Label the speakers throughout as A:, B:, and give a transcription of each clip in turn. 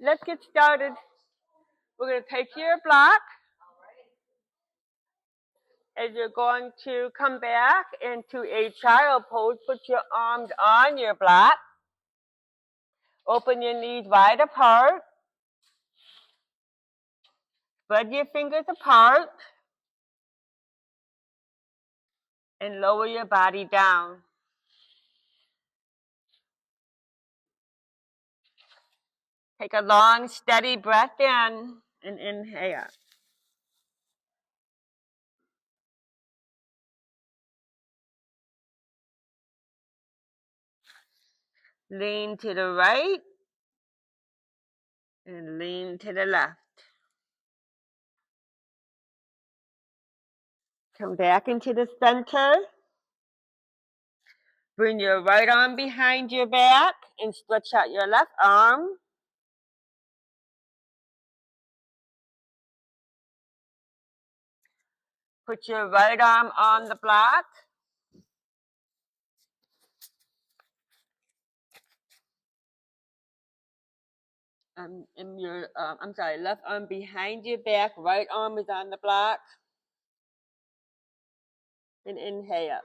A: let's get started. We're going to take your block. As you're going to come back into a child pose, put your arms on your block. Open your knees wide apart. Spread your fingers apart. And lower your body down. Take a long, steady breath in and inhale. Lean to the right and lean to the left. Come back into the center. Bring your right arm behind your back and stretch out your left arm. Put your right arm on the block. Left arm behind your back, right arm is on the block. And inhale.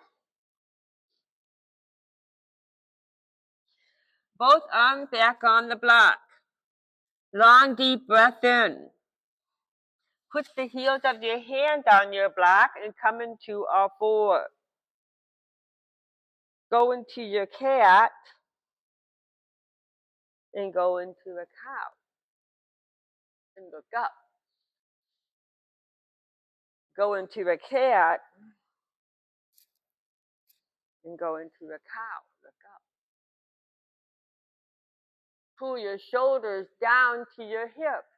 A: Both arms back on the block. Long, deep breath in. Put the heels of your hands on your block and come into all four. Go into your cat and go into a cow. And look up. Go into a cat and go into a cow. Look up. Pull your shoulders down to your hips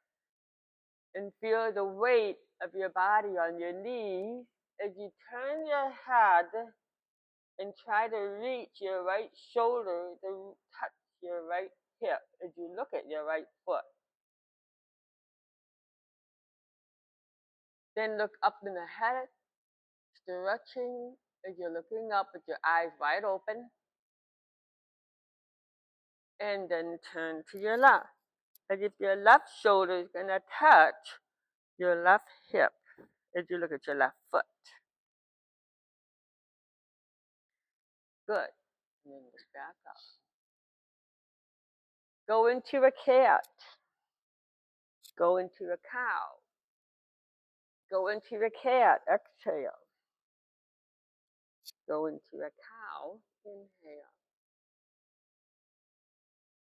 A: and feel the weight of your body on your knees as you turn your head and try to reach your right shoulder to touch your right hip as you look at your right foot. Then look up in the head, stretching as you're looking up with your eyes wide open. And then turn to your left, as if your left shoulder is going to touch your left hip as you look at your left foot. Good. And then just back up. Go into a cat. Go into a cow. Go into a cat. Exhale. Go into a cow. Inhale.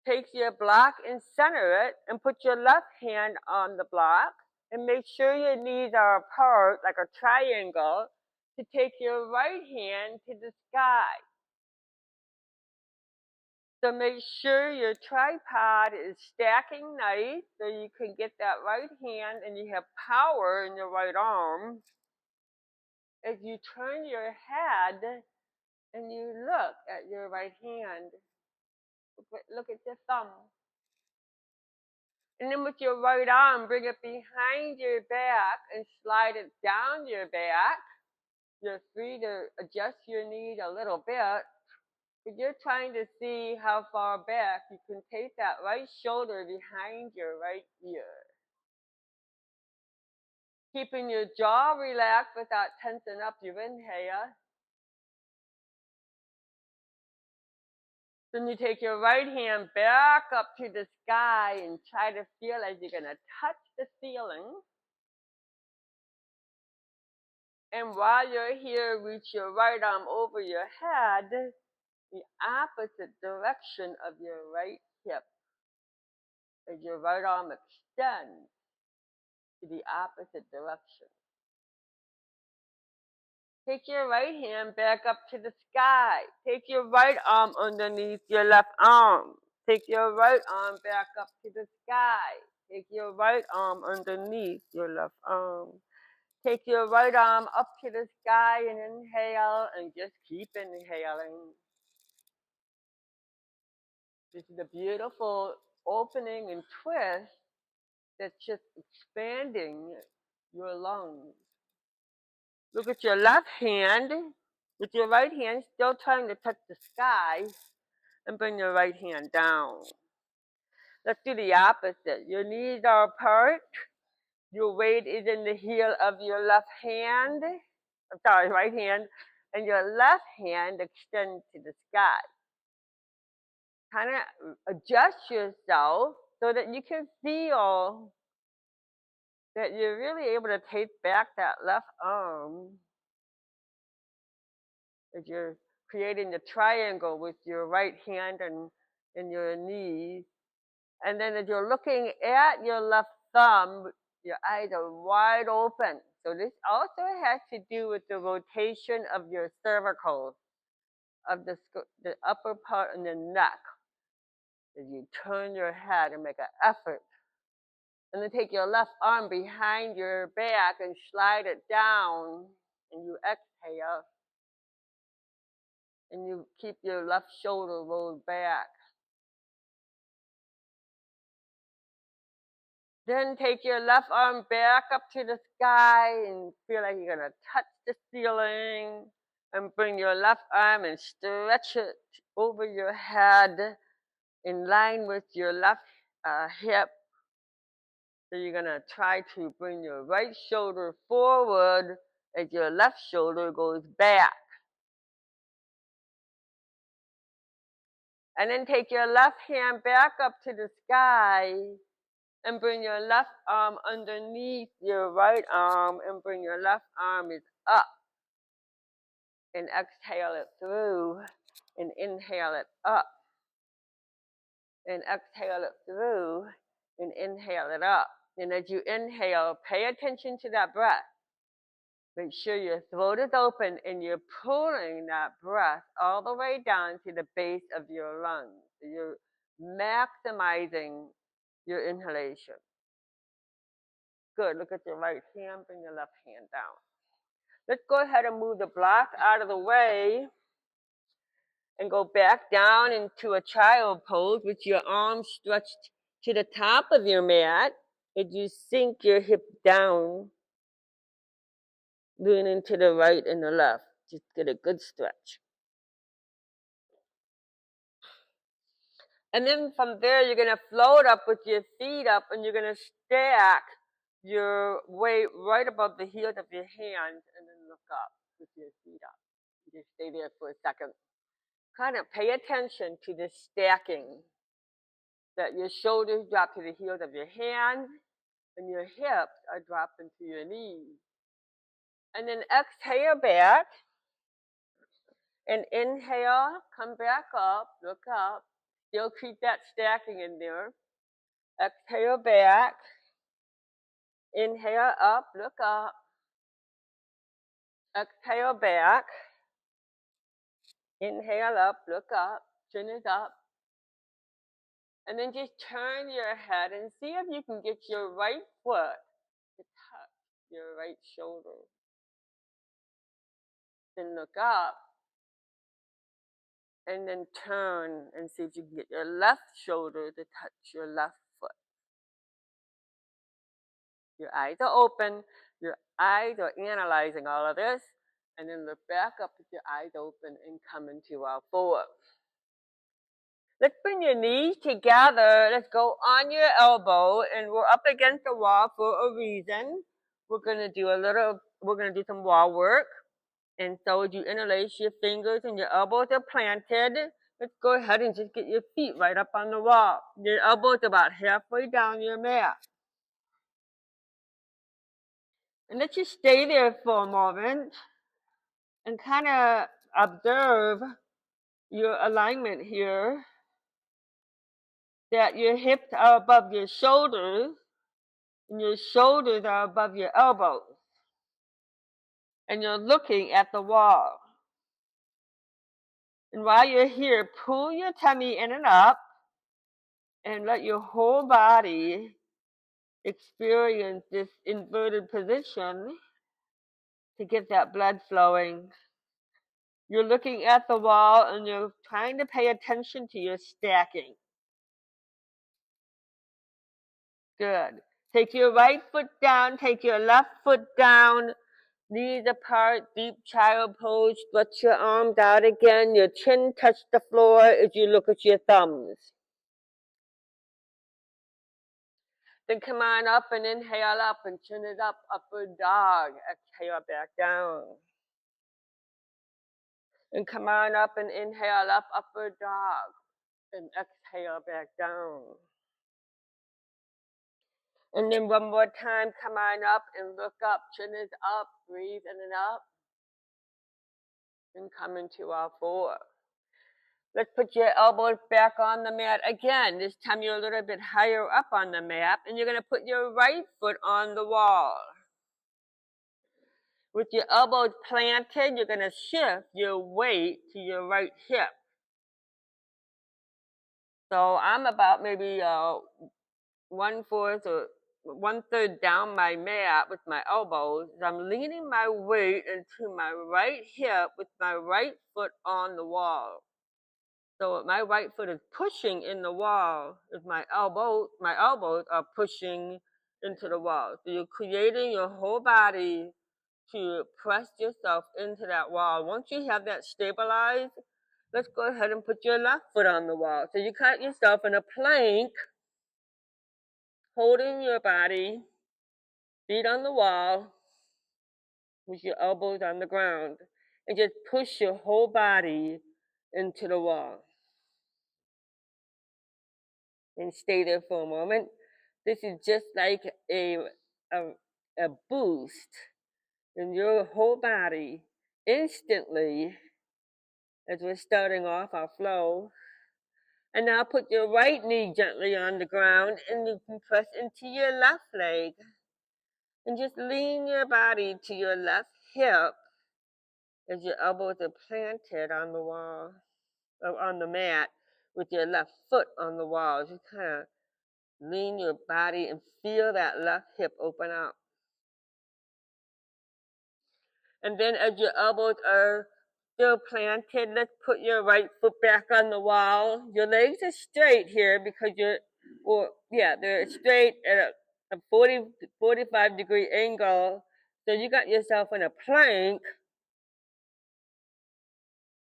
A: Take your block and center it and put your left hand on the block and make sure your knees are apart like a triangle to take your right hand to the sky. So make sure your tripod is stacking nice so you can get that right hand and you have power in your right arm. As you turn your head and you look at your right hand, look at your thumb. And then with your right arm, bring it behind your back and slide it down your back. You're free to adjust your knees a little bit. But you're trying to see how far back you can take that right shoulder behind your right ear. Keeping your jaw relaxed without tensing up your inhale. Then you take your right hand back up to the sky and try to feel as you're going to touch the ceiling. And while you're here, reach your right arm over your head, the opposite direction of your right hip. As your right arm extends to the opposite direction. Take your right hand back up to the sky. Take your right arm underneath your left arm. Take your right arm back up to the sky. Take your right arm underneath your left arm. Take your right arm up to the sky and inhale and just keep inhaling. This is a beautiful opening and twist that's just expanding your lungs. Look at your left hand with your right hand still trying to touch the sky and bring your right hand down. Let's do the opposite. Your knees are apart. Your weight is in the heel of your left hand. I'm sorry, right hand. And your left hand extends to the sky. Kind of adjust yourself so that you can feel that you're really able to take back that left arm as you're creating the triangle with your right hand and your knees. And then as you're looking at your left thumb, your eyes are wide open. So this also has to do with the rotation of your cervical, of the upper part of the neck. As you turn your head and make an effort. And then take your left arm behind your back and slide it down. And you exhale. And you keep your left shoulder rolled back. Then take your left arm back up to the sky and feel like you're going to touch the ceiling. And bring your left arm and stretch it over your head in line with your left hip. So you're going to try to bring your right shoulder forward as your left shoulder goes back. And then take your left hand back up to the sky and bring your left arm underneath your right arm and bring your left arm up. And exhale it through and inhale it up. And exhale it through and inhale it up. And as you inhale, pay attention to that breath. Make sure your throat is open and you're pulling that breath all the way down to the base of your lungs. So you're maximizing your inhalation. Good. Look at your right hand. Bring your left hand down. Let's go ahead and move the block out of the way and go back down into a child pose with your arms stretched to the top of your mat as you sink your hip down, leaning to the right and the left. Just get a good stretch. And then from there, you're going to float up with your feet up and you're going to stack your weight right above the heels of your hands and then look up with your feet up. Just stay there for a second. Kind of pay attention to the stacking. That your shoulders drop to the heels of your hands and your hips are dropping to your knees. And then exhale back and inhale, come back up, look up. Still keep that stacking in there. Exhale back. Inhale up, look up. Exhale back. Inhale up, look up. Chin is up. And then just turn your head and see if you can get your right foot to touch your right shoulder. Then look up. And then turn and see if you can get your left shoulder to touch your left foot. Your eyes are open. Your eyes are analyzing all of this. And then look back up with your eyes open and come into our forward. Let's bring your knees together. Let's go on your elbow. And we're up against the wall for a reason. We're going to do some wall work. And so as you interlace your fingers and your elbows are planted, let's go ahead and just get your feet right up on the wall. Your elbows about halfway down your mat. And let's just stay there for a moment and kind of observe your alignment here. That your hips are above your shoulders and your shoulders are above your elbows. And you're looking at the wall. And while you're here, pull your tummy in and up and let your whole body experience this inverted position to get that blood flowing. You're looking at the wall and you're trying to pay attention to your stacking. Good. Take your right foot down, take your left foot down, knees apart, deep child pose, stretch your arms out again, your chin touch the floor as you look at your thumbs. Then come on up and inhale up and chin it up, upward dog. Exhale back down. And come on up and inhale up, upward dog. And exhale back down. And then one more time, come on up and look up, chin is up, breathe in and up. And come into all four. Let's put your elbows back on the mat again. This time you're a little bit higher up on the mat, and you're going to put your right foot on the wall. With your elbows planted, you're going to shift your weight to your right hip. So I'm about maybe 1/4 or 1/3 down my mat with my elbows. I'm leaning my weight into my right hip with my right foot on the wall. So my right foot is pushing in the wall as my elbows are pushing into the wall. So you're creating your whole body to press yourself into that wall. Once you have that stabilized, let's go ahead and put your left foot on the wall. So you cut yourself in a plank, holding your body, feet on the wall, with your elbows on the ground, and just push your whole body into the wall. And stay there for a moment. This is just like a boost in your whole body instantly as we're starting off our flow. And now put your right knee gently on the ground and you can press into your left leg. And just lean your body to your left hip as your elbows are planted on the wall, or on the mat, with your left foot on the wall. Just kind of lean your body and feel that left hip open up. And then as your elbows are still planted, let's put your right foot back on the wall. Your legs are straight here because they're straight at a 45-degree angle. So you got yourself in a plank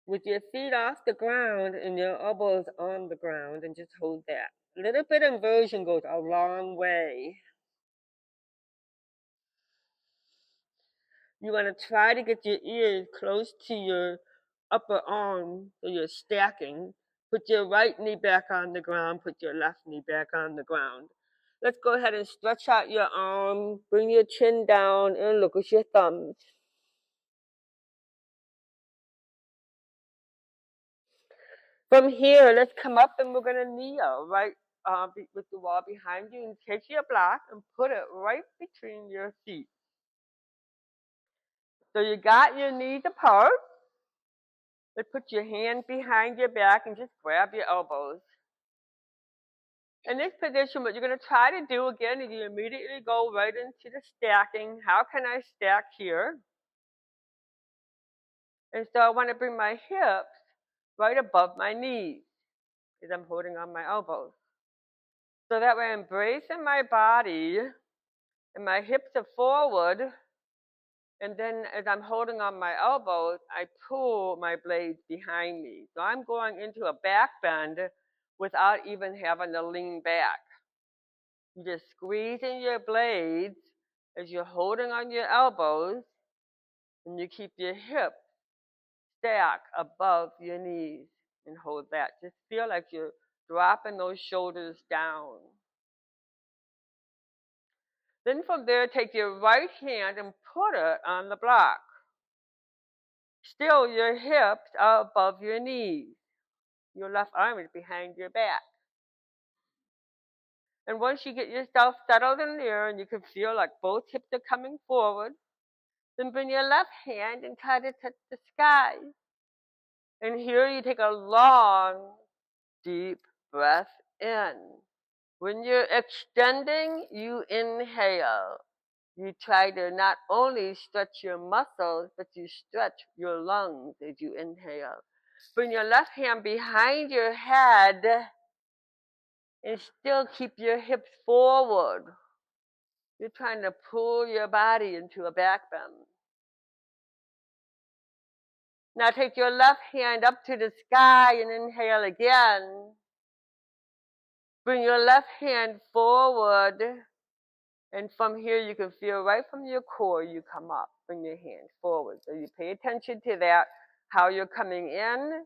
A: with your feet off the ground and your elbows on the ground, and just hold that. A little bit of inversion goes a long way. You want to try to get your ears close to your upper arm so you're stacking. Put your right knee back on the ground, put your left knee back on the ground. Let's go ahead and stretch out your arm, bring your chin down, and look at your thumbs. From here, let's come up and we're going to kneel right with the wall behind you, and take your block and put it right between your feet. So you got your knees apart. Let's put your hand behind your back and just grab your elbows. In this position, what you're going to try to do again is you immediately go right into the stacking. How can I stack here? And so I want to bring my hips right above my knees because I'm holding on my elbows. So that way I'm bracing my body and my hips are forward. And then as I'm holding on my elbows, I pull my blades behind me. So I'm going into a back bend without even having to lean back. You're just squeezing your blades as you're holding on your elbows, and you keep your hips stacked above your knees and hold that. Just feel like you're dropping those shoulders down. Then from there, take your right hand and put it on the block. Still, your hips are above your knees. Your left arm is behind your back. And once you get yourself settled in there and you can feel like both hips are coming forward, then bring your left hand and try to touch the sky. And here you take a long, deep breath in. When you're extending, you inhale. You try to not only stretch your muscles, but you stretch your lungs as you inhale. Bring your left hand behind your head and still keep your hips forward. You're trying to pull your body into a back bend. Now take your left hand up to the sky and inhale again. Bring your left hand forward, and from here you can feel right from your core you come up. Bring your hand forward. So you pay attention to that, how you're coming in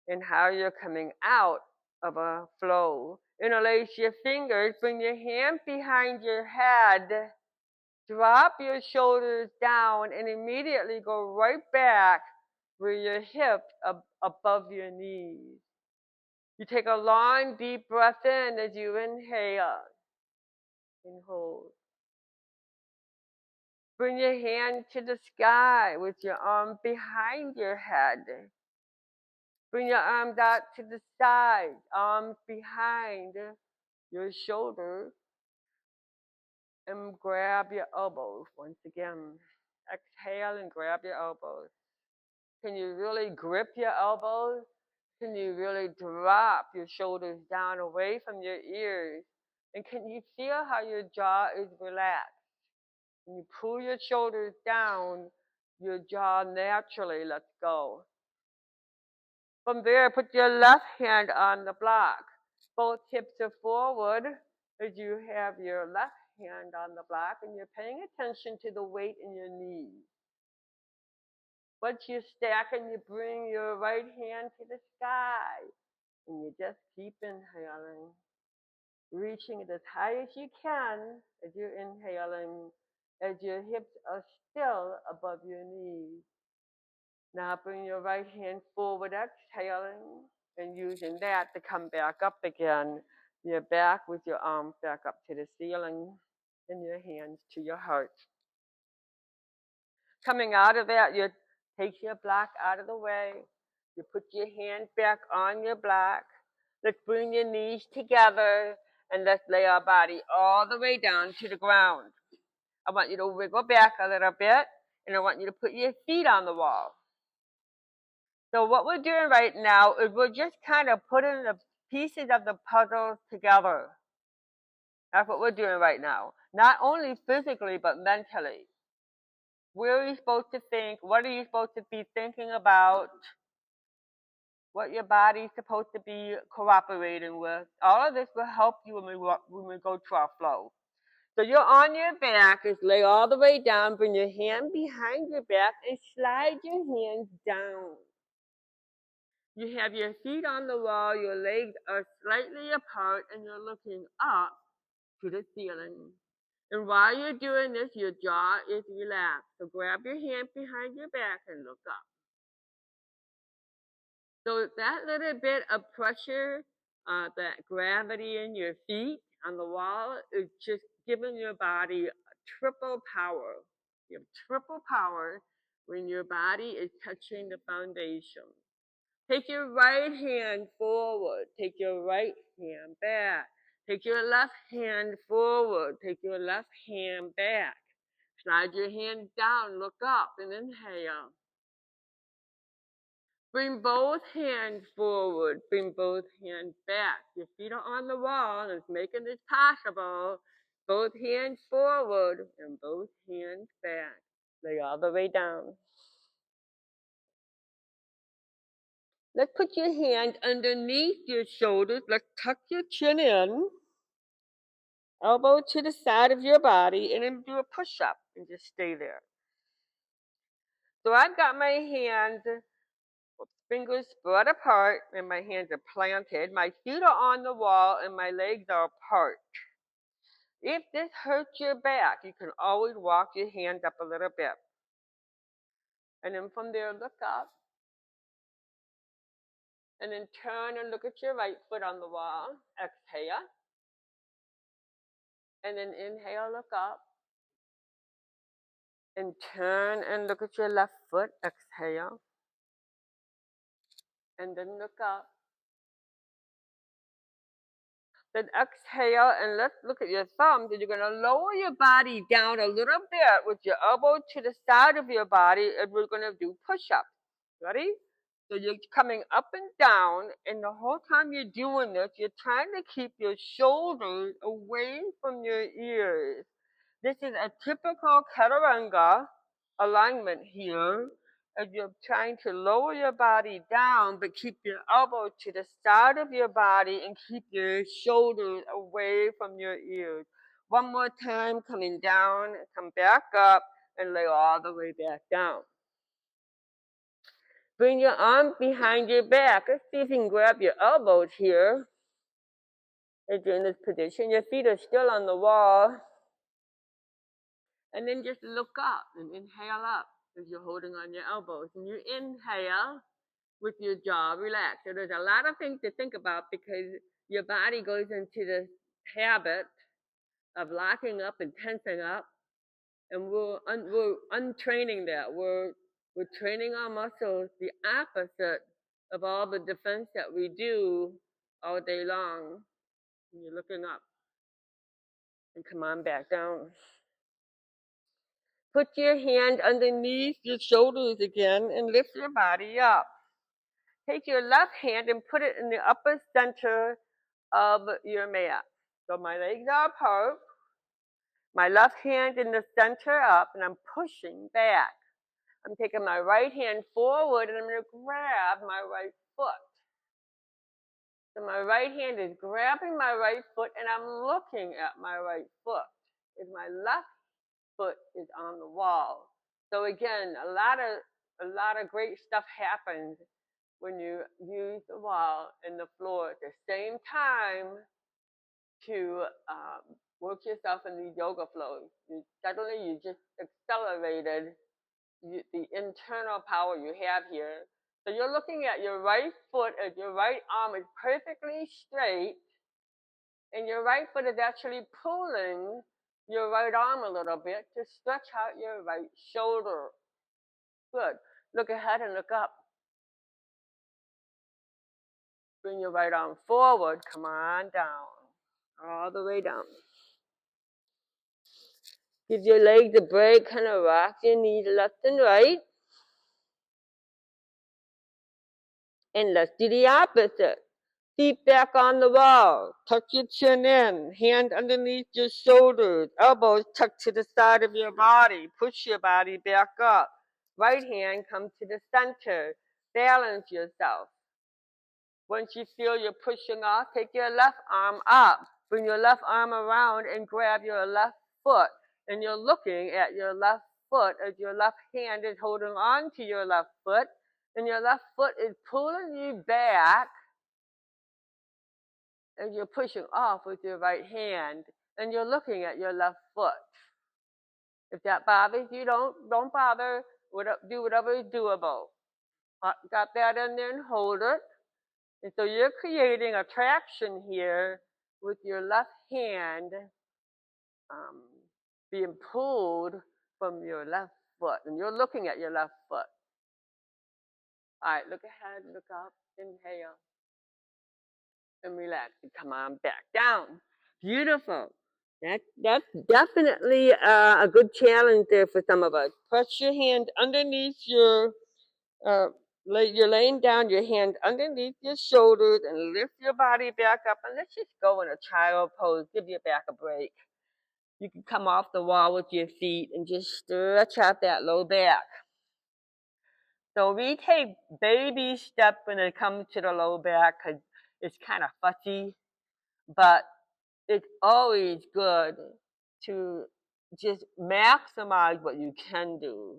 A: and how you're coming out of a flow. Interlace your fingers, bring your hand behind your head, drop your shoulders down, and immediately go right back where your hips above your knees. You take a long, deep breath in as you inhale and hold. Bring your hand to the sky with your arm behind your head. Bring your arms out to the side, arms behind your shoulders, and grab your elbows once again. Exhale and grab your elbows. Can you really grip your elbows? Can you really drop your shoulders down away from your ears? And can you feel how your jaw is relaxed? When you pull your shoulders down, your jaw naturally lets go. From there, put your left hand on the block. Both hips are forward as you have your left hand on the block, and you're paying attention to the weight in your knees. Once you stack and you bring your right hand to the sky, and you just keep inhaling, reaching it as high as you can as you're inhaling, as your hips are still above your knees. Now bring your right hand forward, exhaling, and using that to come back up again. You're back with your arms back up to the ceiling and your hands to your heart. Coming out of that, you take your block out of the way. You put your hand back on your block. Let's bring your knees together and let's lay our body all the way down to the ground. I want you to wiggle back a little bit, and I want you to put your feet on the wall. So what we're doing right now is we're just kind of putting the pieces of the puzzle together. That's what we're doing right now. Not only physically, but mentally. Where are you supposed to think? What are you supposed to be thinking about? What your body's supposed to be cooperating with. All of this will help you when we go to our flow. So you're on your back, just lay all the way down, bring your hand behind your back and slide your hands down. You have your feet on the wall, your legs are slightly apart, and you're looking up to the ceiling. And while you're doing this, your jaw is relaxed. So grab your hand behind your back and look up. So that little bit of pressure, that gravity in your feet on the wall is just giving your body triple power. You have triple power when your body is touching the foundation. Take your right hand forward. Take your right hand back. Take your left hand forward. Take your left hand back. Slide your hand down. Look up and inhale. Bring both hands forward. Bring both hands back. Your feet are on the wall, and it's making this possible. Both hands forward and both hands back. Lay all the way down. Let's put your hand underneath your shoulders. Let's tuck your chin in. Elbow to the side of your body, and then do a push-up and just stay there. So I've got my hands, fingers spread apart, and my hands are planted. My feet are on the wall, and my legs are apart. If this hurts your back, you can always walk your hands up a little bit. And then from there, look up. And then turn and look at your right foot on the wall. Exhale. And then inhale, look up. And turn and look at your left foot. Exhale. And then look up. Then exhale, and let's look at your thumbs. And you're going to lower your body down a little bit with your elbow to the side of your body, and we're going to do push-ups. Ready? So you're coming up and down, and the whole time you're doing this, you're trying to keep your shoulders away from your ears. This is a typical chaturanga alignment here. as you're trying to lower your body down, but keep your elbow to the side of your body and keep your shoulders away from your ears. One more time, coming down, come back up, and lay all the way back down. Bring your arms behind your back. Let's see if you can grab your elbows here. As you're in this position, your feet are still on the wall. And then just look up and inhale up as you're holding on your elbows. And you inhale with your jaw relaxed. So there's a lot of things to think about because your body goes into this habit of locking up and tensing up. And we're untraining that. We're training our muscles the opposite of all the defense that we do all day long. And you're looking up. And come on back down. Put your hand underneath your shoulders again and lift your body up. Take your left hand and put it in the upper center of your mat. So my legs are apart. My left hand in the center up, and I'm pushing back. I'm taking my right hand forward, and I'm going to grab my right foot. So my right hand is grabbing my right foot, and I'm looking at my right foot. As my left foot is on the wall. So again, a lot of great stuff happens when you use the wall and the floor at the same time to work yourself in these yoga flows. Suddenly you just accelerated the internal power you have here. So you're looking at your right foot as your right arm is perfectly straight, and your right foot is actually pulling your right arm a little bit to stretch out your right shoulder. Good. Look ahead and look up. Bring your right arm forward. Come on down. All the way down. Give your legs a break. Kind of rock your knees left and right. And let's do the opposite. Feet back on the wall. Tuck your chin in. Hand underneath your shoulders. Elbows tucked to the side of your body. Push your body back up. Right hand comes to the center. Balance yourself. Once you feel you're pushing off, take your left arm up. Bring your left arm around and grab your left foot. And you're looking at your left foot as your left hand is holding on to your left foot. And your left foot is pulling you back as you're pushing off with your right hand. And you're looking at your left foot. If that bothers you, don't bother. Do whatever is doable. Got that in there and hold it. And so you're creating a traction here with your left hand being pulled from your left foot. And you're looking at your left foot. All right, look ahead, look up, inhale, and relax. And come on back down. Beautiful. That's definitely a good challenge there for some of us. Press your hand underneath your you're laying down, your hand underneath your shoulders, and lift your body back up. And let's just go in a child pose. Give your back a break. You can come off the wall with your feet and just stretch out that low back. So we take baby steps when it comes to the low back because it's kind of fussy, but it's always good to just maximize what you can do.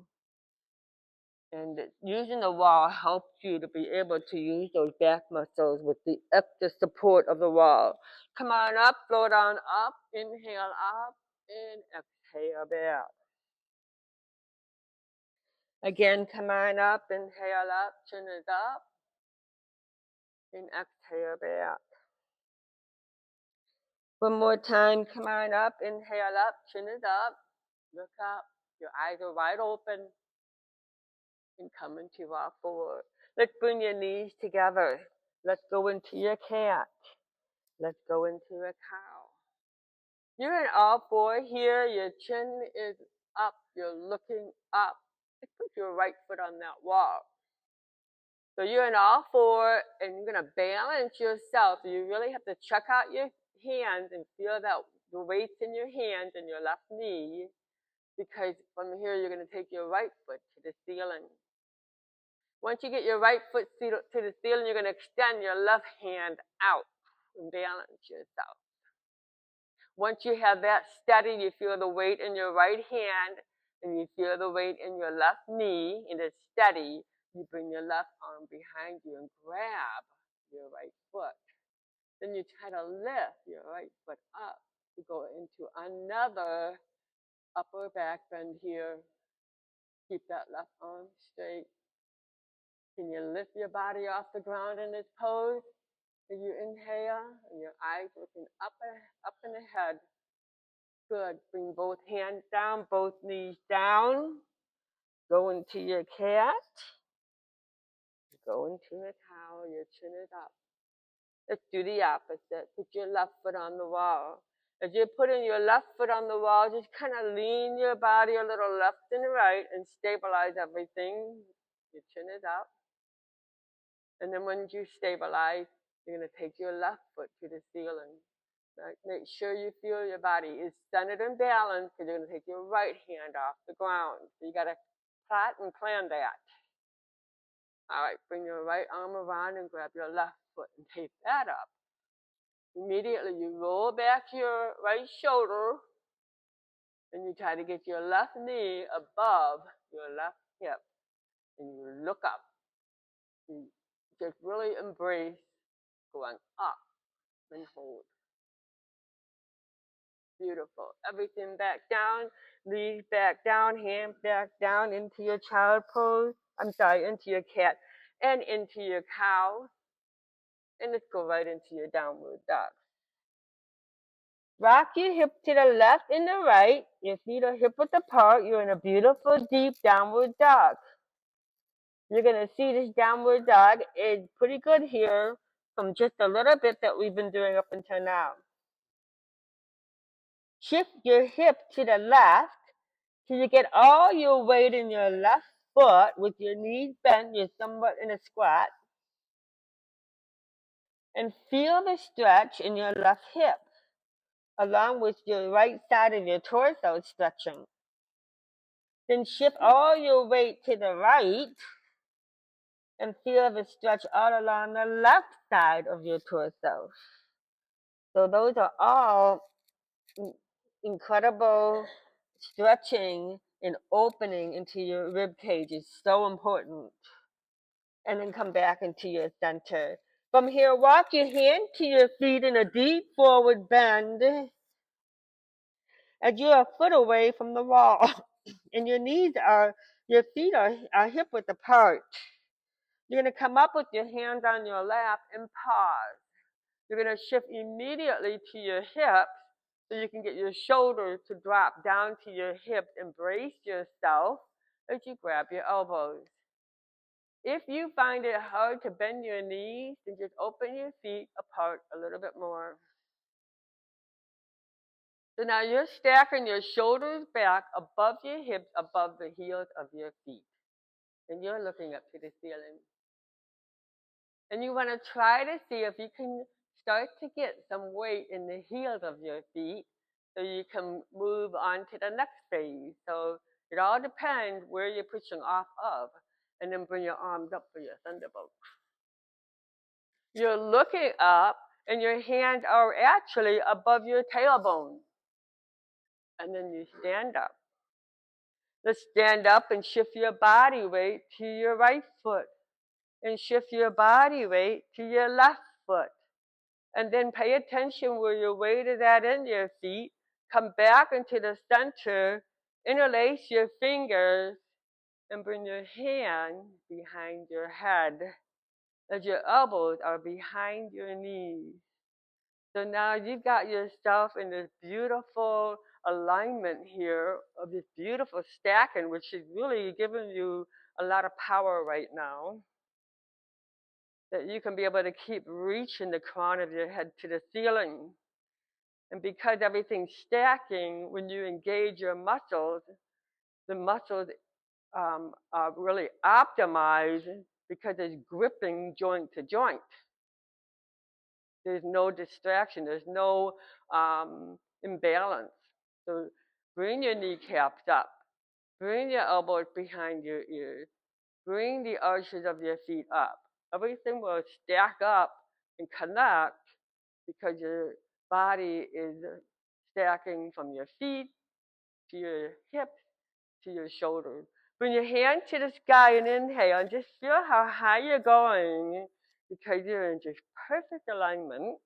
A: And using the wall helps you to be able to use those back muscles with the extra support of the wall. Come on up, slow down up, inhale up, and exhale back. Again, come on up, inhale up, chin is up, and exhale back. One more time, come on up, inhale up, chin is up, look up, your eyes are wide open, and come into all four. Let's bring your knees together. Let's go into your cat. Let's go into a cow. You're in all four here. Your chin is up. You're looking up. Just put your right foot on that wall. So you're in all four, and you're going to balance yourself. So you really have to check out your hands and feel that the weight's in your hands and your left knee, because from here you're going to take your right foot to the ceiling. Once you get your right foot to the ceiling, you're going to extend your left hand out and balance yourself. Once you have that steady, you feel the weight in your right hand and you feel the weight in your left knee, and it's steady. You bring your left arm behind you and grab your right foot. Then you try to lift your right foot up to go into another upper back bend here. Keep that left arm straight. Can you lift your body off the ground in this pose? As you inhale and your eyes looking up and ahead. Good. Bring both hands down, both knees down. Go into your cat. Go into your cow. Your chin is up. Let's do the opposite. Put your left foot on the wall. As you're putting your left foot on the wall, just kind of lean your body a little left and right and stabilize everything. Your chin is up. And then when you stabilize, you're going to take your left foot to the ceiling. Right? Make sure you feel your body is centered and balanced, because you're going to take your right hand off the ground. So you got to plot and plan that. All right, bring your right arm around and grab your left foot and take that up. Immediately you roll back your right shoulder and you try to get your left knee above your left hip. And you look up. You just really embrace going up and hold. Beautiful. Everything back down, knees back down, hands back down into your child pose. Into your cat and into your cow. And let's go right into your downward dog. Rock your hip to the left and the right. Your feet are hip width apart. You're in a beautiful deep downward dog. You're going to see this downward dog is pretty good here from just a little bit that we've been doing up until now. Shift your hip to the left till you get all your weight in your left foot with your knees bent. You're somewhat in a squat. And feel the stretch in your left hip, along with your right side of your torso stretching. Then shift all your weight to the right and feel the stretch all along the left side of your torso. So those are all incredible stretching and opening into your rib cage is so important. And then come back into your center. From here, walk your hand to your feet in a deep forward bend as you're a foot away from the wall. And your feet are hip width apart. You're going to come up with your hands on your lap and pause. You're going to shift immediately to your hips so you can get your shoulders to drop down to your hips. Embrace yourself as you grab your elbows. If you find it hard to bend your knees, then just open your feet apart a little bit more. So now you're stacking your shoulders back above your hips, above the heels of your feet. And you're looking up to the ceiling. And you want to try to see if you can start to get some weight in the heels of your feet so you can move on to the next phase. So it all depends where you're pushing off of. And then bring your arms up for your thunderbolt. You're looking up and your hands are actually above your tailbone. And then you stand up. Let's stand up and shift your body weight to your right foot. And shift your body weight to your left foot. And then pay attention where your weight is at in your feet. Come back into the center. Interlace your fingers. And bring your hand behind your head as your elbows are behind your knees. So now you've got yourself in this beautiful alignment here of this beautiful stacking, which is really giving you a lot of power right now. That you can be able to keep reaching the crown of your head to the ceiling. And because everything's stacking, when you engage your muscles, the muscles are really optimized because it's gripping joint to joint. There's no distraction. There's no imbalance. So bring your kneecaps up. Bring your elbows behind your ears. Bring the arches of your feet up. Everything will stack up and connect because your body is stacking from your feet to your hips to your shoulders. Bring your hand to the sky and inhale and just feel how high you're going because you're in just perfect alignment.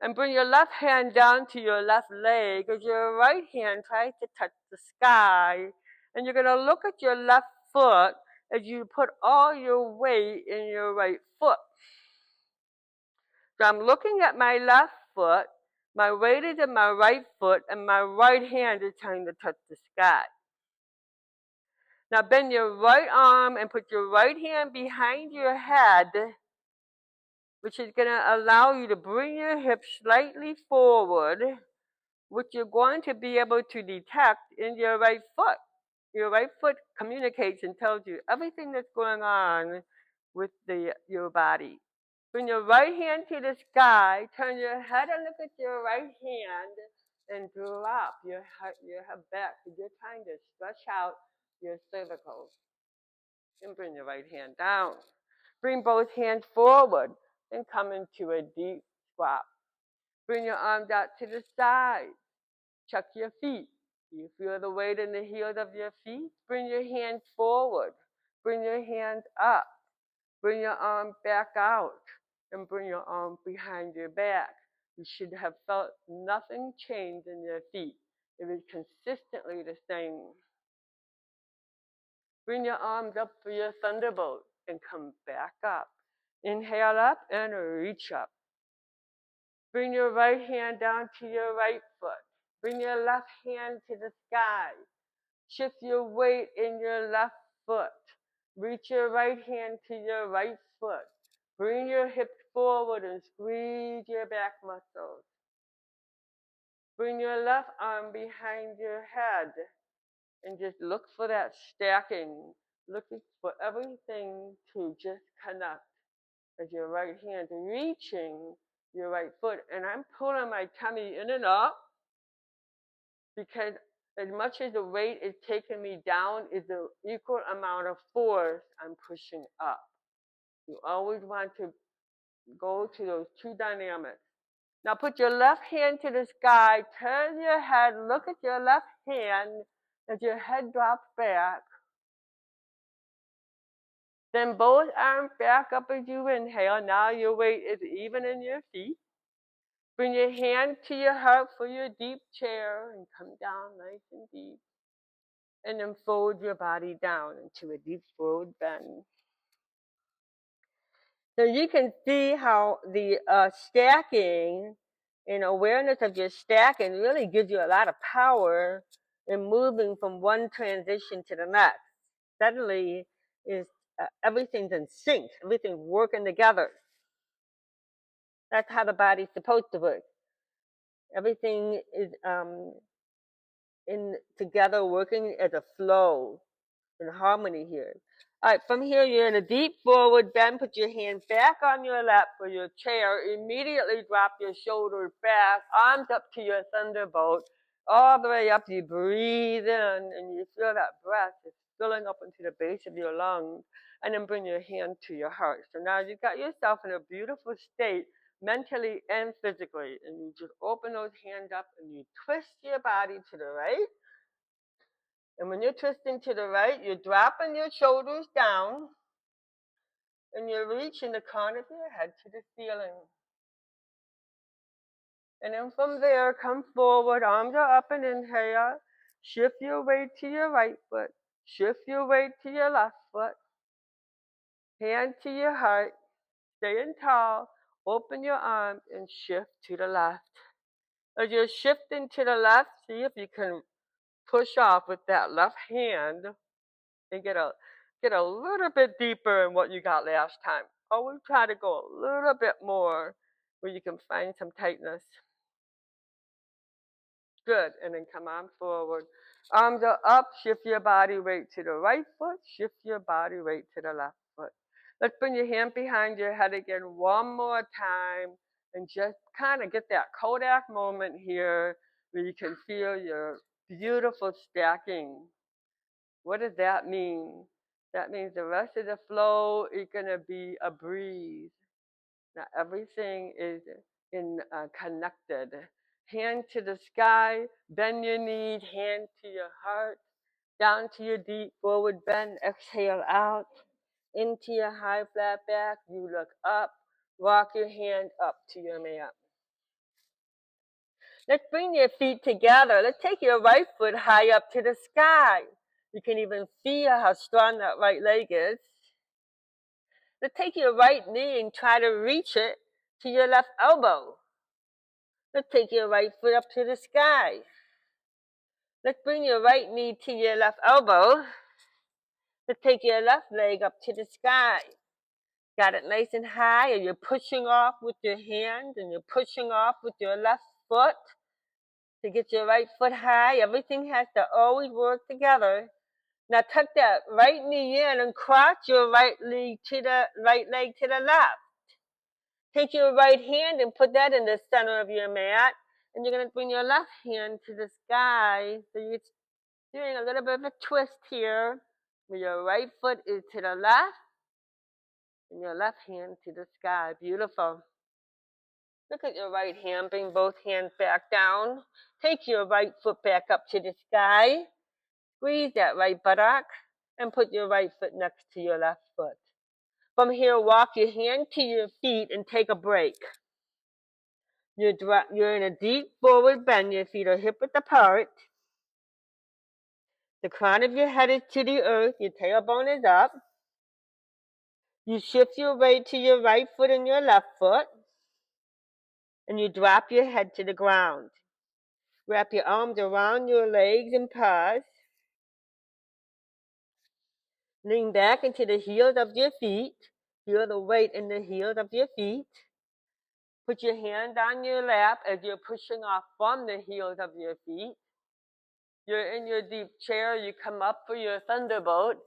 A: And bring your left hand down to your left leg as your right hand tries to touch the sky. And you're going to look at your left foot as you put all your weight in your right foot. So I'm looking at my left foot, my weight is in my right foot, and my right hand is trying to touch the sky. Now bend your right arm and put your right hand behind your head, which is going to allow you to bring your hips slightly forward, which you're going to be able to detect in your right foot. Your right foot communicates and tells you everything that's going on with your body. Bring your right hand to the sky, turn your head and look at your right hand, and drop your head back. You're trying to stretch out your cervical. And bring your right hand down. Bring both hands forward and come into a deep squat. Bring your arms out to the side. Chuck your feet. You feel the weight in the heels of your feet? Bring your hands forward. Bring your hands up. Bring your arm back out. And bring your arm behind your back. You should have felt nothing change in your feet. It was consistently the same. Bring your arms up for your thunderbolt and come back up. Inhale up and reach up. Bring your right hand down to your right foot. Bring your left hand to the sky. Shift your weight in your left foot. Reach your right hand to your right foot. Bring your hips forward and squeeze your back muscles. Bring your left arm behind your head and just look for that stacking. Looking for everything to just connect as your right hand reaching your right foot. And I'm pulling my tummy in and up because as much as the weight is taking me down, is the equal amount of force I'm pushing up. You always want to go to those two dynamics. Now put your left hand to the sky, turn your head, look at your left hand as your head drops back. Then both arms back up as you inhale. Now your weight is even in your feet. Bring your hand to your heart for your deep chair and come down nice and deep. And then fold your body down into a deep forward bend. So you can see how the stacking and awareness of your stacking really gives you a lot of power in moving from one transition to the next. Suddenly, everything's in sync, everything's working together. That's how the body's supposed to work. Everything is in together, working as a flow, in harmony here. All right, from here, you're in a deep forward bend. Put your hand back on your lap for your chair. Immediately drop your shoulders back, arms up to your thunderbolt. All the way up, you breathe in, and you feel that breath is filling up into the base of your lungs. And then bring your hand to your heart. So now you've got yourself in a beautiful state, mentally and physically. And you just open those hands up, and you twist your body to the right. And when you're twisting to the right, you're dropping your shoulders down and you're reaching the corner of your head to the ceiling. And then from there, come forward, arms are up and inhale. Shift your weight to your right foot. Shift your weight to your left foot. Hand to your heart. Staying tall. Open your arms and shift to the left. As you're shifting to the left, see if you can push off with that left hand and get a little bit deeper in what you got last time. Always try to go a little bit more where you can find some tightness. Good, and then come on forward. Arms are up, shift your body weight to the right foot, shift your body weight to the left foot. Let's bring your hand behind your head again one more time and just kind of get that Kodak moment here where you can feel your beautiful stacking. What does that mean? That means the rest of the flow is going to be a breeze. Now everything is connected. Hand to the sky, bend your knees, hand to your heart, down to your deep forward bend, exhale out, into your high flat back, you look up, walk your hand up to your mat. Let's bring your feet together. Let's take your right foot high up to the sky. You can even feel how strong that right leg is. Let's take your right knee and try to reach it to your left elbow. Let's take your right foot up to the sky. Let's bring your right knee to your left elbow. Let's take your left leg up to the sky. Got it nice and high, and you're pushing off with your hand, and you're pushing off with your left foot to get your right foot high. Everything has to always work together. Now tuck that right knee in and cross your right leg to the left. Take your right hand and put that in the center of your mat. And you're going to bring your left hand to the sky. So you're doing a little bit of a twist here, where your right foot is to the left and your left hand to the sky. Beautiful. Look at your right hand. Bring both hands back down. Take your right foot back up to the sky. Squeeze that right buttock and put your right foot next to your left foot. From here, walk your hand to your feet and take a break. You're in a deep forward bend. Your feet are hip width apart. The crown of your head is to the earth. Your tailbone is up. You shift your weight to your right foot and your left foot. And you drop your head to the ground. Wrap your arms around your legs and pause. Lean back into the heels of your feet. Feel the weight in the heels of your feet. Put your hand on your lap as you're pushing off from the heels of your feet. You're in your deep chair. You come up for your thunderbolt.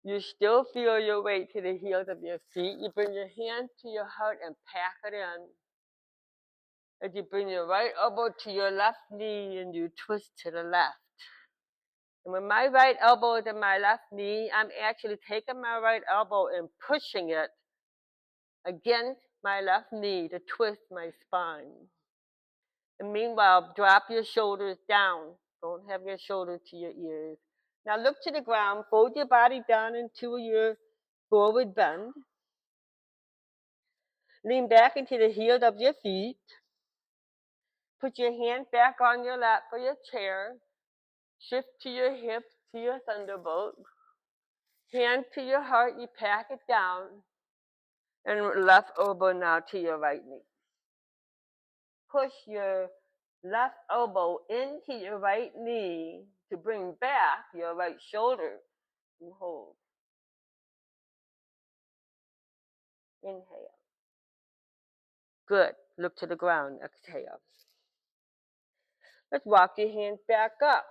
A: You still feel your weight to the heels of your feet. You bring your hand to your heart and pack it in. As you bring your right elbow to your left knee and you twist to the left. And when my right elbow is in my left knee, I'm actually taking my right elbow and pushing it against my left knee to twist my spine. And meanwhile, drop your shoulders down. Don't have your shoulders to your ears. Now look to the ground. Fold your body down into your forward bend. Lean back into the heels of your feet. Put your hand back on your lap for your chair. Shift to your hips, to your thunderbolt. Hand to your heart, you pack it down. And left elbow now to your right knee. Push your left elbow into your right knee to bring back your right shoulder. And hold. Inhale. Good. Look to the ground. Exhale. Let's walk your hands back up.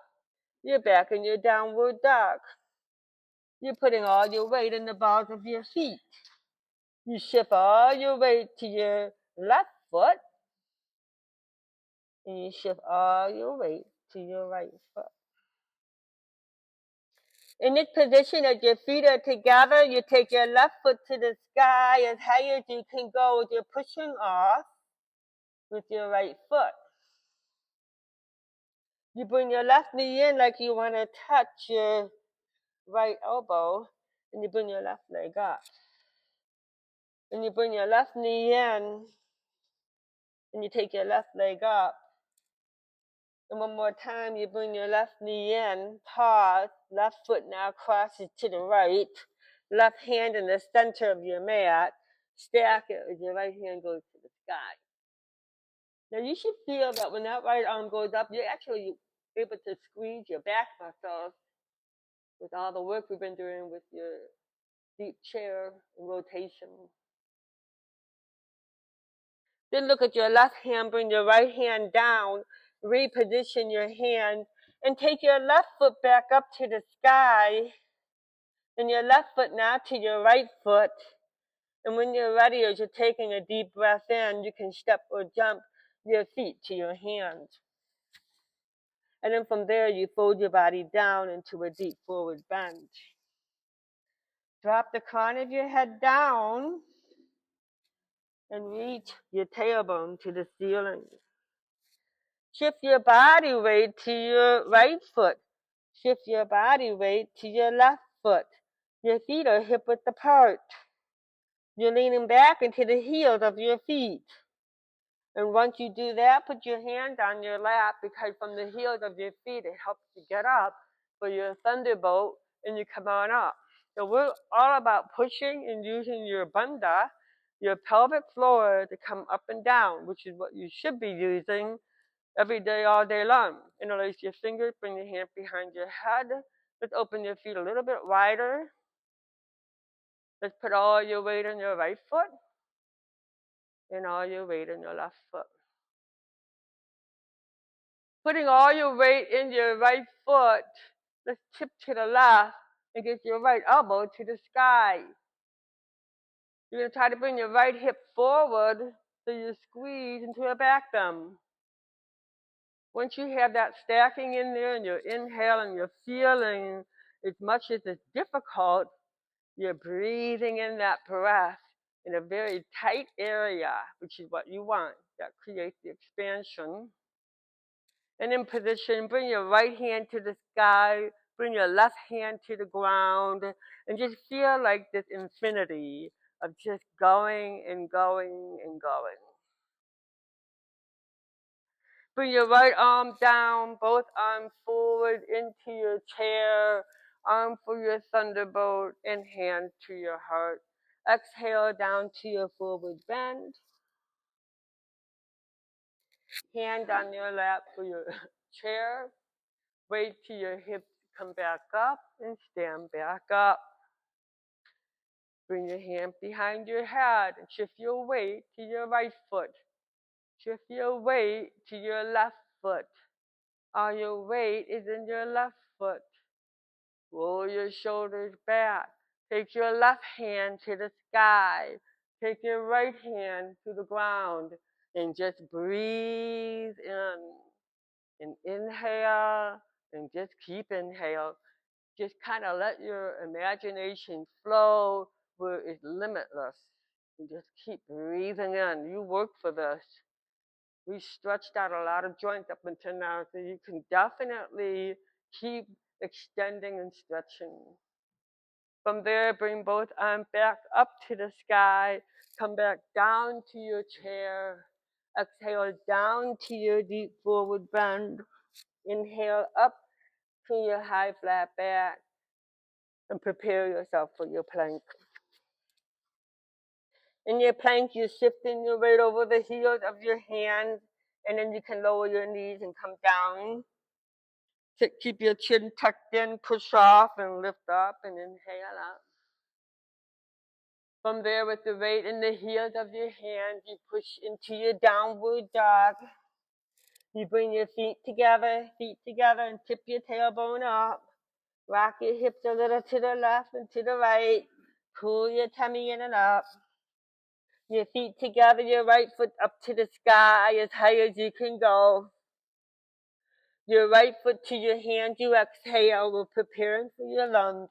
A: You're back in your downward dog. You're putting all your weight in the balls of your feet. You shift all your weight to your left foot. And you shift all your weight to your right foot. In this position, as your feet are together, you take your left foot to the sky as high as you can go as you're pushing off with your right foot. You bring your left knee in like you want to touch your right elbow, and you bring your left leg up. And you bring your left knee in, and you take your left leg up. And one more time, you bring your left knee in, pause, left foot now crosses to the right, left hand in the center of your mat, stack it as your right hand goes to the sky. Now you should feel that when that right arm goes up, you're actually able to squeeze your back muscles with all the work we've been doing with your deep chair and rotation. Then look at your left hand, bring your right hand down, reposition your hand, and take your left foot back up to the sky, and your left foot now to your right foot. And when you're ready, as you're taking a deep breath in, you can step or jump your feet to your hands. And then from there, you fold your body down into a deep forward bend. Drop the crown of your head down and reach your tailbone to the ceiling. Shift your body weight to your right foot. Shift your body weight to your left foot. Your feet are hip-width apart. You're leaning back into the heels of your feet. And once you do that, put your hand on your lap, because from the heels of your feet, it helps you get up for your thunderbolt, and you come on up. So we're all about pushing and using your bandha, your pelvic floor, to come up and down, which is what you should be using every day, all day long. Interlace your fingers, bring your hand behind your head. Let's open your feet a little bit wider. Let's put all your weight on your right foot and all your weight on your left foot. Putting all your weight in your right foot, let's tip to the left and get your right elbow to the sky. You're going to try to bring your right hip forward so you squeeze into a back bend. Once you have that stacking in there and you're inhaling, you're feeling, as much as it's difficult, you're breathing in that breath in a very tight area, which is what you want. That creates the expansion. And in position, bring your right hand to the sky, bring your left hand to the ground, and just feel like this infinity of just going and going and going. Bring your right arm down, both arms forward into your chair, arm for your thunderbolt, and hand to your heart. Exhale down to your forward bend. Hand on your lap for your chair. Wait till your hips come back up and stand back up. Bring your hand behind your head and shift your weight to your right foot. Shift your weight to your left foot. All your weight is in your left foot. Roll your shoulders back. Take your left hand to the sky. Take your right hand to the ground and just breathe in. And inhale and just keep inhale. Just kind of let your imagination flow where it's limitless. And just keep breathing in. You work for this. We stretched out a lot of joints up until now, so you can definitely keep extending and stretching. From there, bring both arms back up to the sky. Come back down to your chair. Exhale down to your deep forward bend. Inhale up to your high flat back. And prepare yourself for your plank. In your plank, you're shifting your weight over the heels of your hands, and then you can lower your knees and come down. Keep your chin tucked in, push off, and lift up, and inhale up. From there, with the weight in the heels of your hands, you push into your downward dog. You bring your feet together, and tip your tailbone up. Rock your hips a little to the left and to the right. Pull your tummy in and up. Your feet together, your right foot up to the sky as high as you can go. Your right foot to your hand, you exhale. We're preparing for your lunge.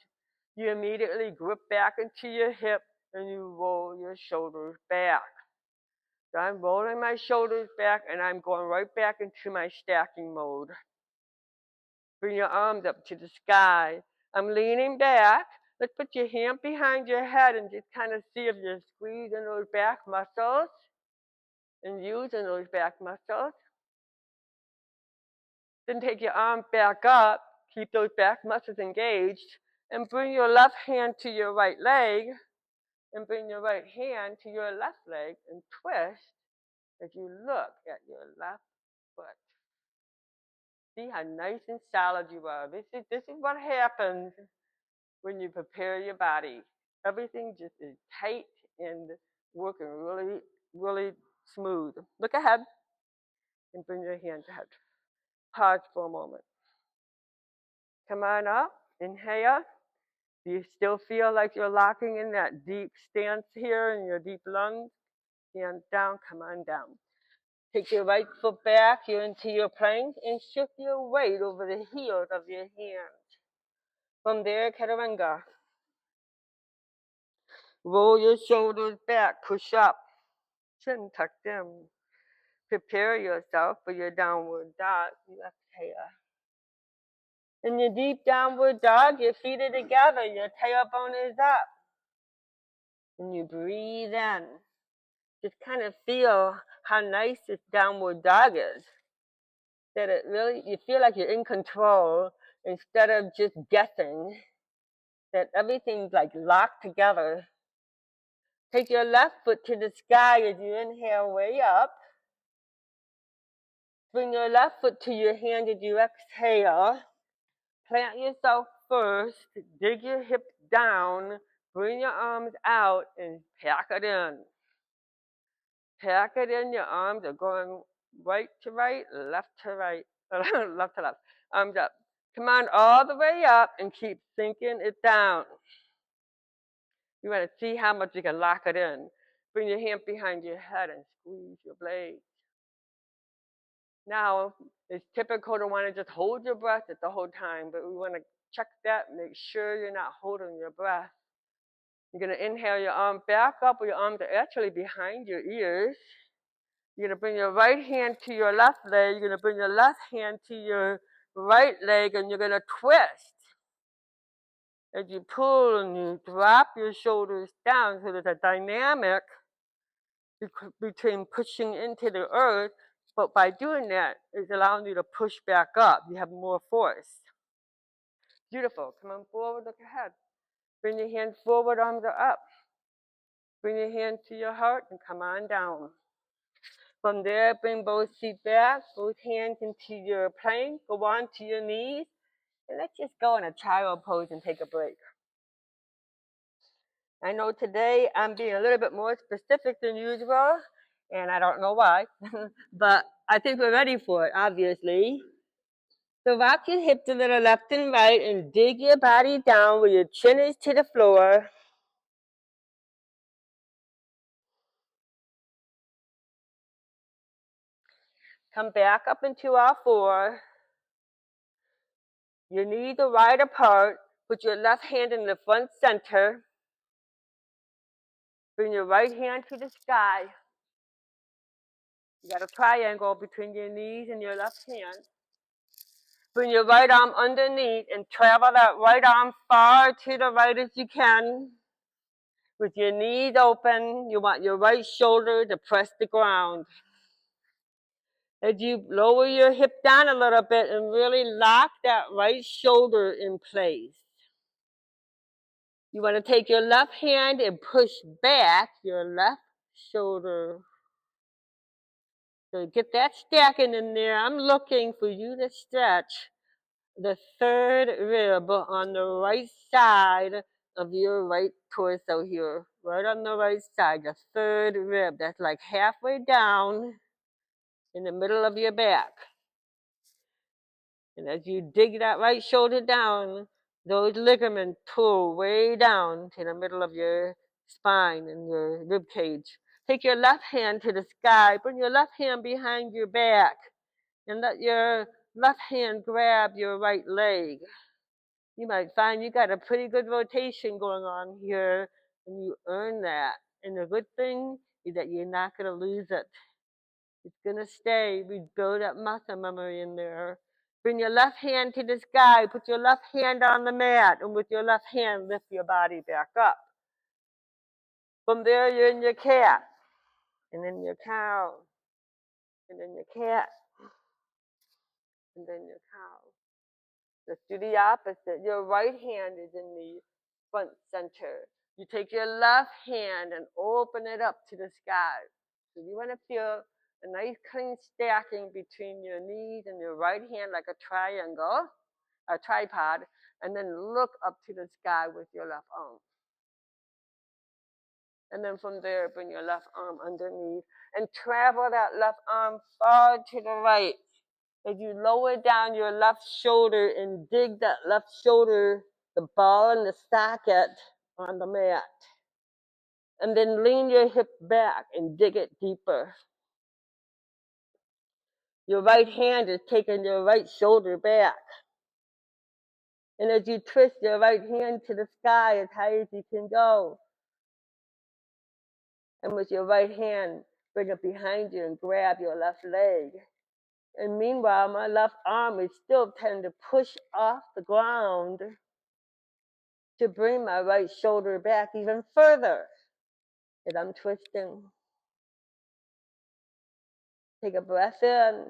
A: You immediately grip back into your hip and you roll your shoulders back. So I'm rolling my shoulders back and I'm going right back into my stacking mode. Bring your arms up to the sky. I'm leaning back. Let's put your hand behind your head and just kind of see if you're squeezing those back muscles and using those back muscles. Then take your arm back up, keep those back muscles engaged, and bring your left hand to your right leg, and bring your right hand to your left leg, and twist as you look at your left foot. See how nice and solid you are. This is what happens when you prepare your body. Everything just is tight and working really, really smooth. Look ahead and bring your hand ahead. Pause for a moment. Come on up. Inhale. Do you still feel like you're locking in that deep stance here in your deep lungs? Hands down. Come on down. Take your right foot back. You're into your plank and shift your weight over the heels of your hands. From there, chaturanga. Roll your shoulders back, push up, chin tucked in. Prepare yourself for your downward dog. You exhale. In your deep downward dog, your feet are together, your tailbone is up. And you breathe in. Just kind of feel how nice this downward dog is. That it really, you feel like you're in control instead of just guessing. That everything's like locked together. Take your left foot to the sky as you inhale way up. Bring your left foot to your hand as you exhale. Plant yourself first. Dig your hips down. Bring your arms out and pack it in. Pack it in. Your arms are going right to right, left to right, left to left. Arms up. Come on all the way up and keep sinking it down. You want to see how much you can lock it in. Bring your hand behind your head and squeeze your blades. Now, it's typical to want to just hold your breath at the whole time, but we want to check that, make sure you're not holding your breath. You're going to inhale your arm back up, or your arms are actually behind your ears. You're going to bring your right hand to your left leg. You're going to bring your left hand to your right leg, and you're going to twist. As you pull and you drop your shoulders down, so there's a dynamic between pushing into the earth, but by doing that, it's allowing you to push back up. You have more force. Beautiful. Come on forward, look ahead. Bring your hands forward, arms are up. Bring your hand to your heart and come on down. From there, bring both feet back, both hands into your plank. Go on to your knees. And let's just go in a child pose and take a break. I know today I'm being a little bit more specific than usual, and I don't know why, but I think we're ready for it, obviously. So rock your hips a little left and right and dig your body down where your chin is to the floor. Come back up into all four. Your knees are wide apart. Put your left hand in the front center. Bring your right hand to the sky. You got a triangle between your knees and your left hand. Bring your right arm underneath and travel that right arm far to the right as you can. With your knees open, you want your right shoulder to press the ground. As you lower your hip down a little bit and really lock that right shoulder in place. You want to take your left hand and push back your left shoulder. So get that stacking in there. I'm looking for you to stretch the third rib on the right side of your right torso here. Right on the right side, the third rib. That's like halfway down in the middle of your back. And as you dig that right shoulder down, those ligaments pull way down to the middle of your spine and your rib cage. Take your left hand to the sky. Bring your left hand behind your back. And let your left hand grab your right leg. You might find you got a pretty good rotation going on here, and you earn that. And the good thing is that you're not going to lose it. It's going to stay. We build up muscle memory in there. Bring your left hand to the sky. Put your left hand on the mat. And with your left hand, lift your body back up. From there, you're in your cat. And then your cow. And then your cat. And then your cow. Let's do the opposite. Your right hand is in the front center. You take your left hand and open it up to the sky. So you want to feel a nice clean stacking between your knees and your right hand like a triangle, a tripod, and then look up to the sky with your left arm. And then from there, bring your left arm underneath and travel that left arm far to the right. As you lower down your left shoulder and dig that left shoulder, the ball and the socket on the mat. And then lean your hip back and dig it deeper. Your right hand is taking your right shoulder back. And as you twist your right hand to the sky as high as you can go, And with your right hand, bring it behind you and grab your left leg. And meanwhile, my left arm is still trying to push off the ground to bring my right shoulder back even further. And I'm twisting. Take a breath in.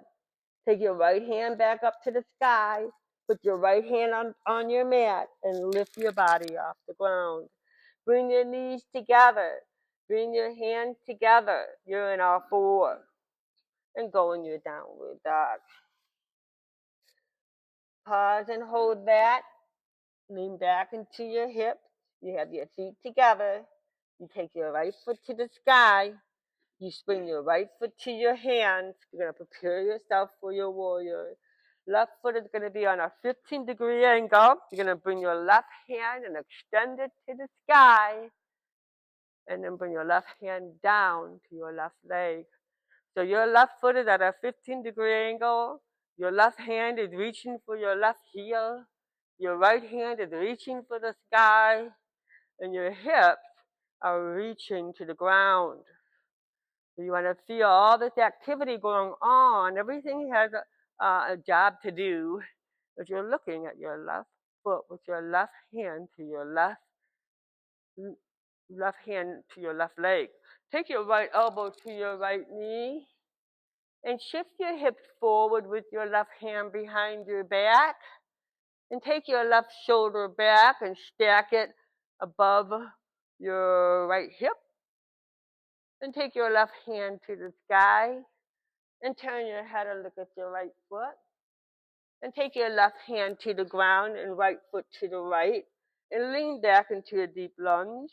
A: Take your right hand back up to the sky. Put your right hand on your mat and lift your body off the ground. Bring your knees together. Bring your hands together. You're in all four. And go in your downward dog. Pause and hold that. Lean back into your hips. You have your feet together. You take your right foot to the sky. You swing your right foot to your hands. You're going to prepare yourself for your warrior. Left foot is going to be on a 15-degree angle. You're going to bring your left hand and extend it to the sky. And then bring your left hand down to your left leg. So your left foot is at a 15-degree angle. Your left hand is reaching for your left heel. Your right hand is reaching for the sky. And your hips are reaching to the ground. So you want to feel all this activity going on. Everything has a job to do. But you're looking at your left foot with your left hand to your left hand to your left leg. Take your right elbow to your right knee and shift your hips forward with your left hand behind your back. And take your left shoulder back and stack it above your right hip. And take your left hand to the sky and turn your head and look at your right foot. And take your left hand to the ground and right foot to the right. And lean back into a deep lunge.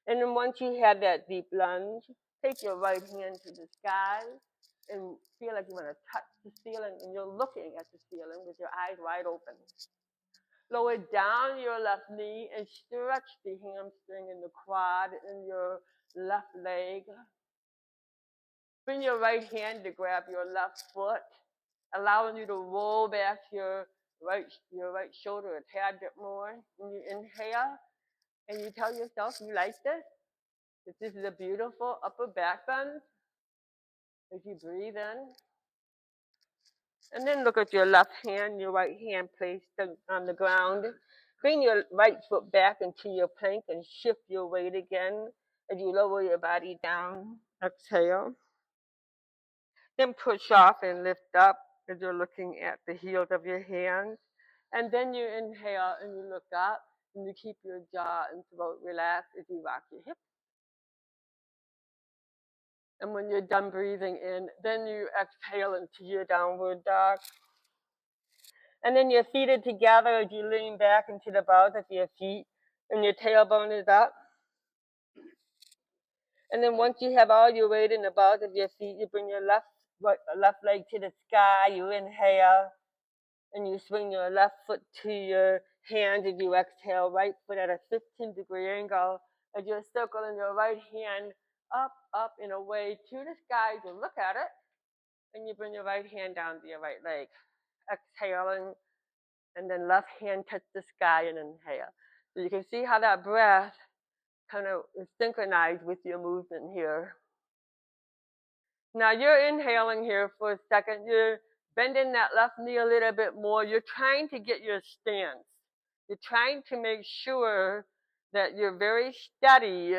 A: And then once you have that deep lunge, take your right hand to the sky and feel like you want to touch the ceiling and you're looking at the ceiling with your eyes wide open. Lower down your left knee and stretch the hamstring and the quad in your left leg. Bring your right hand to grab your left foot, allowing you to roll back your right shoulder a tad bit more. When you inhale and you tell yourself you like this, that this is a beautiful upper back bend. As you breathe in. And then look at your left hand, your right hand placed on the ground. Bring your right foot back into your plank and shift your weight again as you lower your body down. Exhale. Then push off and lift up as you're looking at the heels of your hands. And then you inhale and you look up and you keep your jaw and throat relaxed as you rock your hips. And when you're done breathing in, then you exhale into your downward dog. And then your feet are together as you lean back into the balls of your feet and your tailbone is up. And then once you have all your weight in the balls of your feet, you bring your left leg to the sky, you inhale, and you swing your left foot to your hands as you exhale, right foot at a 15-degree angle as you're circling your right hand up in a way to the sky to look at it, and you bring your right hand down to your right leg. Exhaling. And then left hand touch the sky and inhale. So you can see how that breath kind of is synchronized with your movement here. Now you're inhaling here for a second. You're bending that left knee a little bit more. You're trying to get your stance. You're trying to make sure that you're very steady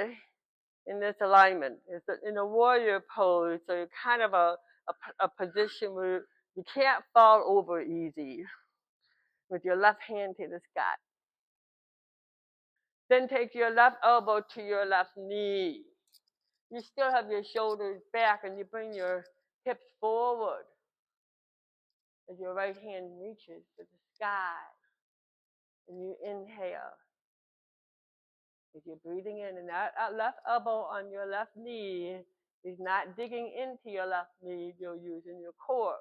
A: in this alignment. It's in a warrior pose, so you're kind of a position where you can't fall over easy with your left hand to the sky. Then take your left elbow to your left knee. You still have your shoulders back and you bring your hips forward as your right hand reaches to the sky. And you inhale. As you're breathing in, and that left elbow on your left knee is not digging into your left knee, you're using your core.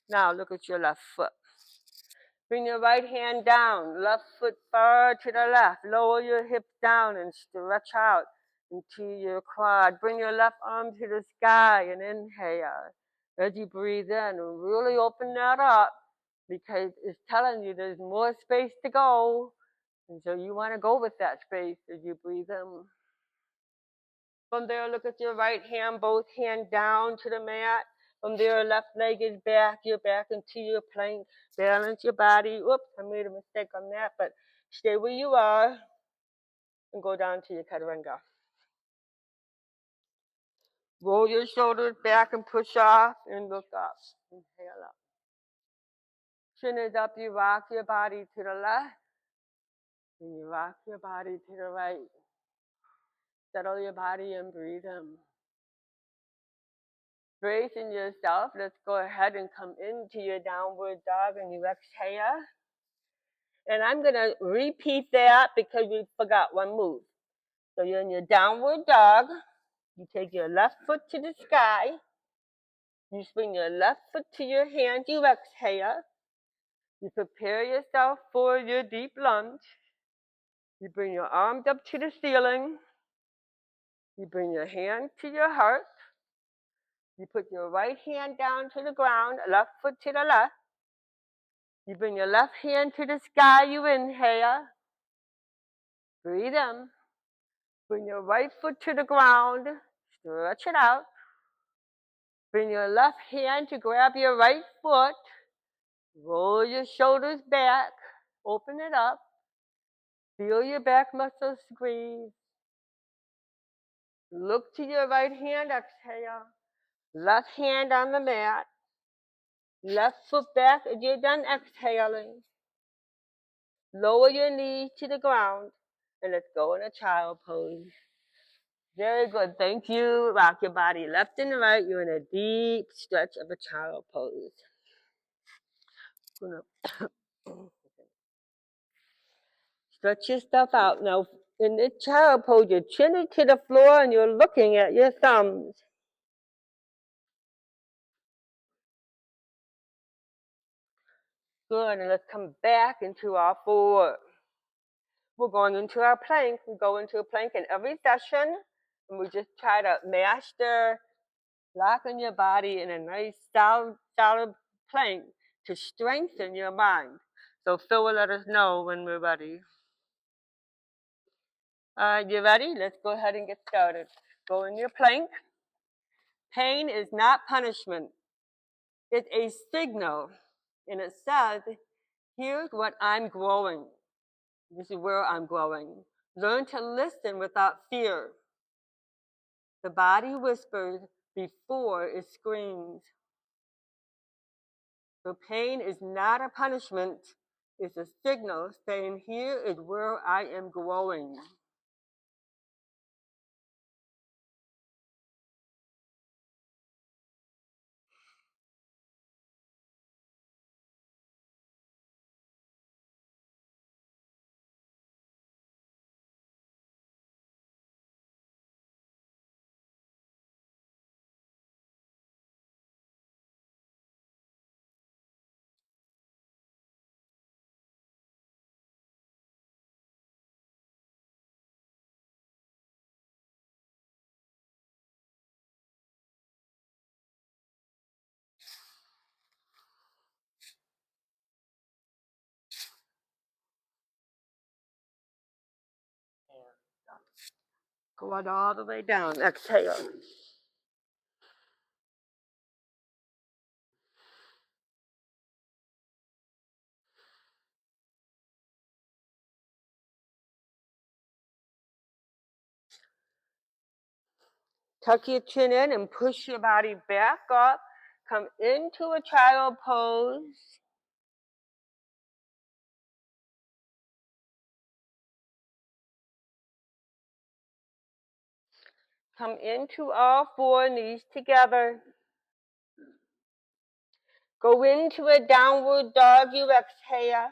A: Now look at your left foot. Bring your right hand down, left foot far to the left. Lower your hips down and stretch out into your quad. Bring your left arm to the sky and inhale. As you breathe in, really open that up because it's telling you there's more space to go. And so you want to go with that space as you breathe in. From there, look at your right hand, both hands down to the mat. From there, left leg is back, you're back into your plank. Balance your body. Oops, I made a mistake on that, but stay where you are and go down to your chaturanga. Roll your shoulders back and push off and look up. Inhale up. Chin is up, you rock your body to the left and you rock your body to the right. Settle your body and breathe in. Bracing yourself, let's go ahead and come into your downward dog and you exhale. And I'm going to repeat that because we forgot one move. So you're in your downward dog. You take your left foot to the sky. You swing your left foot to your hand. You exhale. You prepare yourself for your deep lunge. You bring your arms up to the ceiling. You bring your hand to your heart. You put your right hand down to the ground, left foot to the left. You bring your left hand to the sky. You inhale. Breathe in. Bring your right foot to the ground. Stretch it out. Bring your left hand to grab your right foot. Roll your shoulders back. Open it up. Feel your back muscles squeeze. Look to your right hand. Exhale. Left hand on the mat. Left foot back as you're done exhaling. Lower your knees to the ground. And let's go in a child pose. Very good. Thank you. Rock your body left and right. You're in a deep stretch of a child pose. Stretch your stuff out. Now, in this child pose, your chin is to the floor and you're looking at your thumbs. Good. And let's come back into our four. We're going into our plank. We go into a plank in every session. And we just try to master locking your body in a nice solid plank to strengthen your mind. So Phil will let us know when we're ready. You ready? Let's go ahead and get started. Go in your plank. Pain is not punishment. It's a signal. And it says, here's what I'm growing. This is where I'm growing. Learn to listen without fear. The body whispers before it screams. So pain is not a punishment. It's a signal saying, here is where I am growing. Go on all the way down. Exhale. Tuck your chin in and push your body back up. Come into a child pose. Come into all four knees together. Go into a downward dog. You exhale.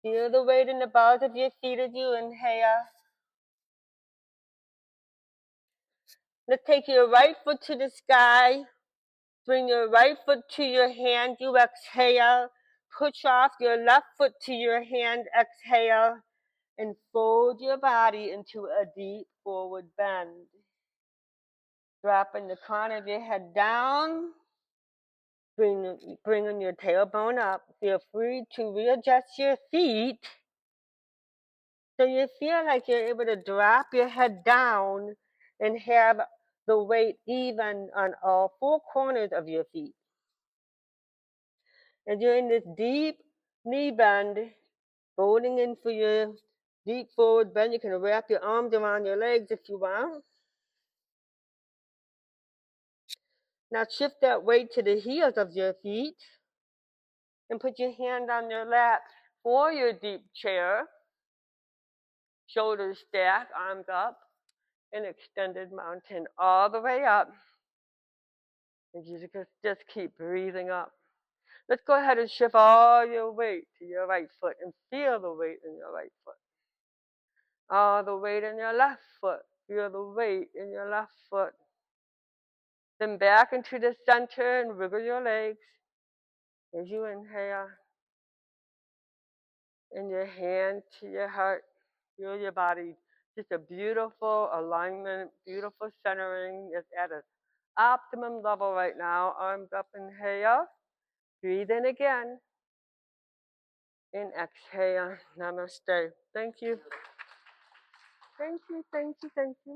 A: Feel the weight in the balls of your feet as you inhale. Let's take your right foot to the sky. Bring your right foot to your hand. You exhale. Push off your left foot to your hand. Exhale. And fold your body into a deep forward bend. Dropping the crown of your head down. Bringing your tailbone up. Feel free to readjust your feet So you feel like you're able to drop your head down and have the weight even on all four corners of your feet. And you're in this deep knee bend, folding in for your deep forward bend. You can wrap your arms around your legs if you want. Now shift that weight to the heels of your feet and put your hand on your lap for your deep chair. Shoulders stacked, arms up, and extended mountain all the way up. And you just keep breathing up. Let's go ahead and shift all your weight to your right foot and feel the weight in your right foot. All the weight in your left foot. Feel the weight in your left foot. Then back into the center and wiggle your legs as you inhale. And your hand to your heart. Feel your body. Just a beautiful alignment, beautiful centering. It's at an optimum level right now. Arms up, inhale. Breathe in again. And exhale. Namaste. Thank you. Thank you, thank you, thank you.